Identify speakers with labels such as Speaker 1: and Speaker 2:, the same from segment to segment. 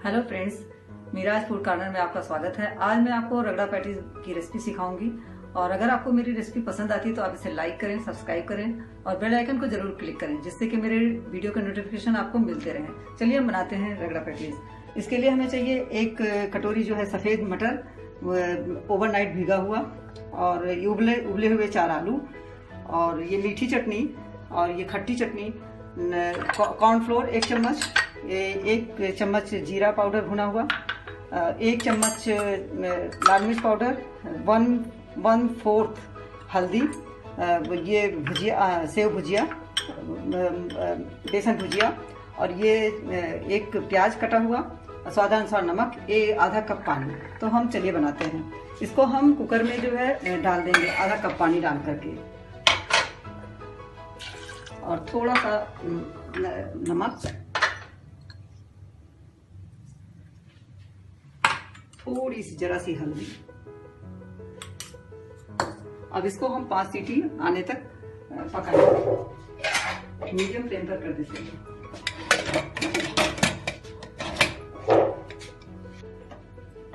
Speaker 1: Hello friends, Miraj food corner में आपका स्वागत है। आज मैं आपको रगड़ा पैटीज की रेसिपी सिखाऊंगी और अगर आपको मेरी रेसिपी पसंद आती है तो आप इसे लाइक करें, सब्सक्राइब करें और बेल आइकन को जरूर क्लिक करें जिससे कि मेरे वीडियो के नोटिफिकेशन आपको मिलते रहें। चलिए हम बनाते हैं रगड़ा पैटीज। इसके लिए हमें चाहिए एक कटोरी जो है सफेद मटर ओवरनाइट भीगा हुआ, और ये उबले हुए 4 आलू, और ये मीठी चटनी और ये खट्टी चटनी, कॉर्नफ्लोर 1 चम्मच, 1 चम्मच जीरा पाउडर भुना हुआ, 1 चम्मच लाल मिर्च पाउडर, 1/4 हल्दी, ये भुजिया, सेव भुजिया, बेसन भुजिया, और ये 1 प्याज कटा हुआ, स्वादानुसार नमक, आधा कप पानी। तो हम चलिए बनाते हैं। इसको हम कुकर में जो है डाल देंगे आधा कप पानी डाल करके, और थोड़ा सा नमक, थोड़ी सी जरा सी हल्दी। अब इसको हम 5 सीटी आने तक पकाएंगे। मीडियम फ्लेम पर कर देते हैं।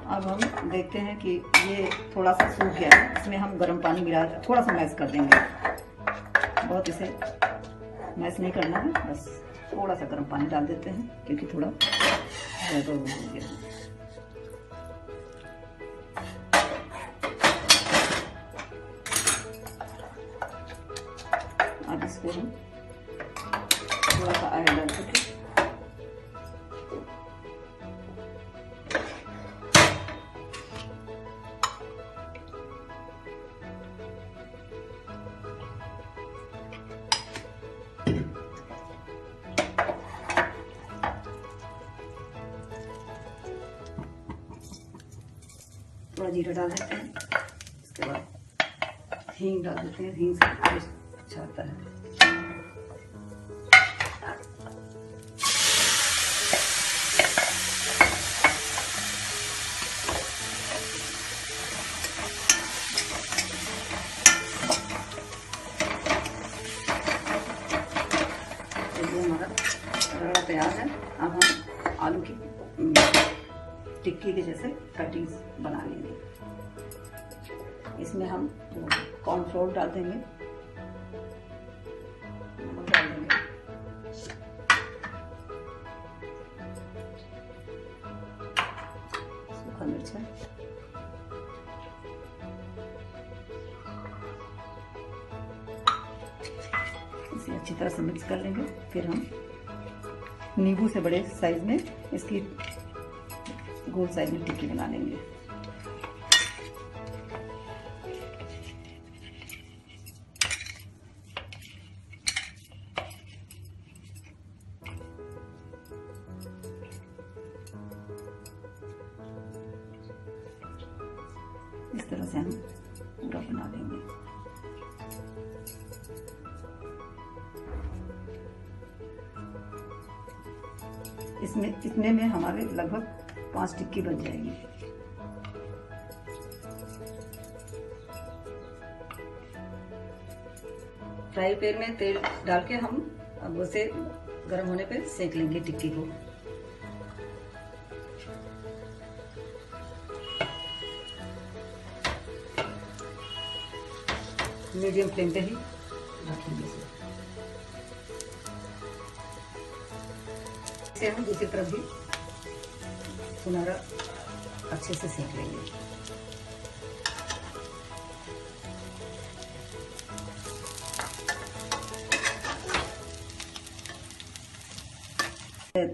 Speaker 1: अब हम देखते हैं कि ये थोड़ा सा सूख गया है। इसमें हम गर्म पानी मिला थोड़ा सा मैश कर देंगे। बहुत इसे मैश नहीं करना है, बस थोड़ा सा गर्म पानी डाल देते हैं क्योंकि थोड़ा गड़बड़ हो गया है। अब इसको हम थोड़ा सा ऑयल डाल सकते, थोड़ा जीरा डाल देते हैं। इसके बाद हींग डाल देते हैं। हींग से टेस्ट अच्छा आता है। तो ये हमारा रगड़ा तैयार है। अब हम आलू की टिक्की के जैसे पैटीज बना लेंगे। इसमें हम कॉर्नफ्लोर डाल देंगे, नमक डाल देंगे, सूखा मिर्च है, इसे अच्छी तरह से मिक्स कर लेंगे। फिर हम नींबू से बड़े साइज में इसकी गोल साइज में टिक्की बना लेंगे। इस तरह से हम पूरा बना लेंगे। इतने में हमारे लगभग 5 टिक्की बन जाएगी। फ्राई पैन में तेल डाल के हम अब उसे गर्म होने पे सेक लेंगे टिक्की को। मीडियम फ्लेम पे ही रखेंगे इसे हम दूसरी तरफ भी सुनहरा अच्छे से सेक लेंगे।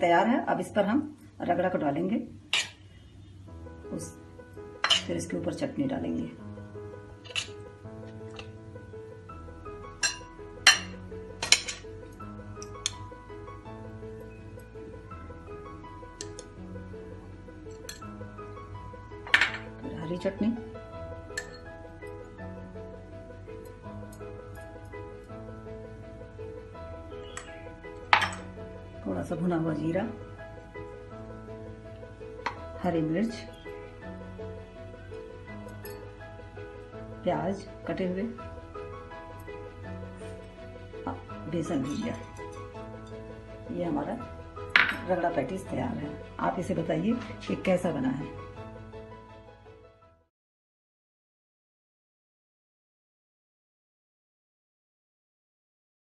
Speaker 1: तैयार है। अब इस पर हम रगड़ा को डालेंगे, फिर इसके ऊपर चटनी डालेंगे। हरी चटनी, थोड़ा सा भुना हुआ जीरा, हरी मिर्च, प्याज कटे हुए, बेसन भुजिया। ये हमारा रगड़ा पैटीज तैयार है। आप इसे बताइए कि कैसा बना है।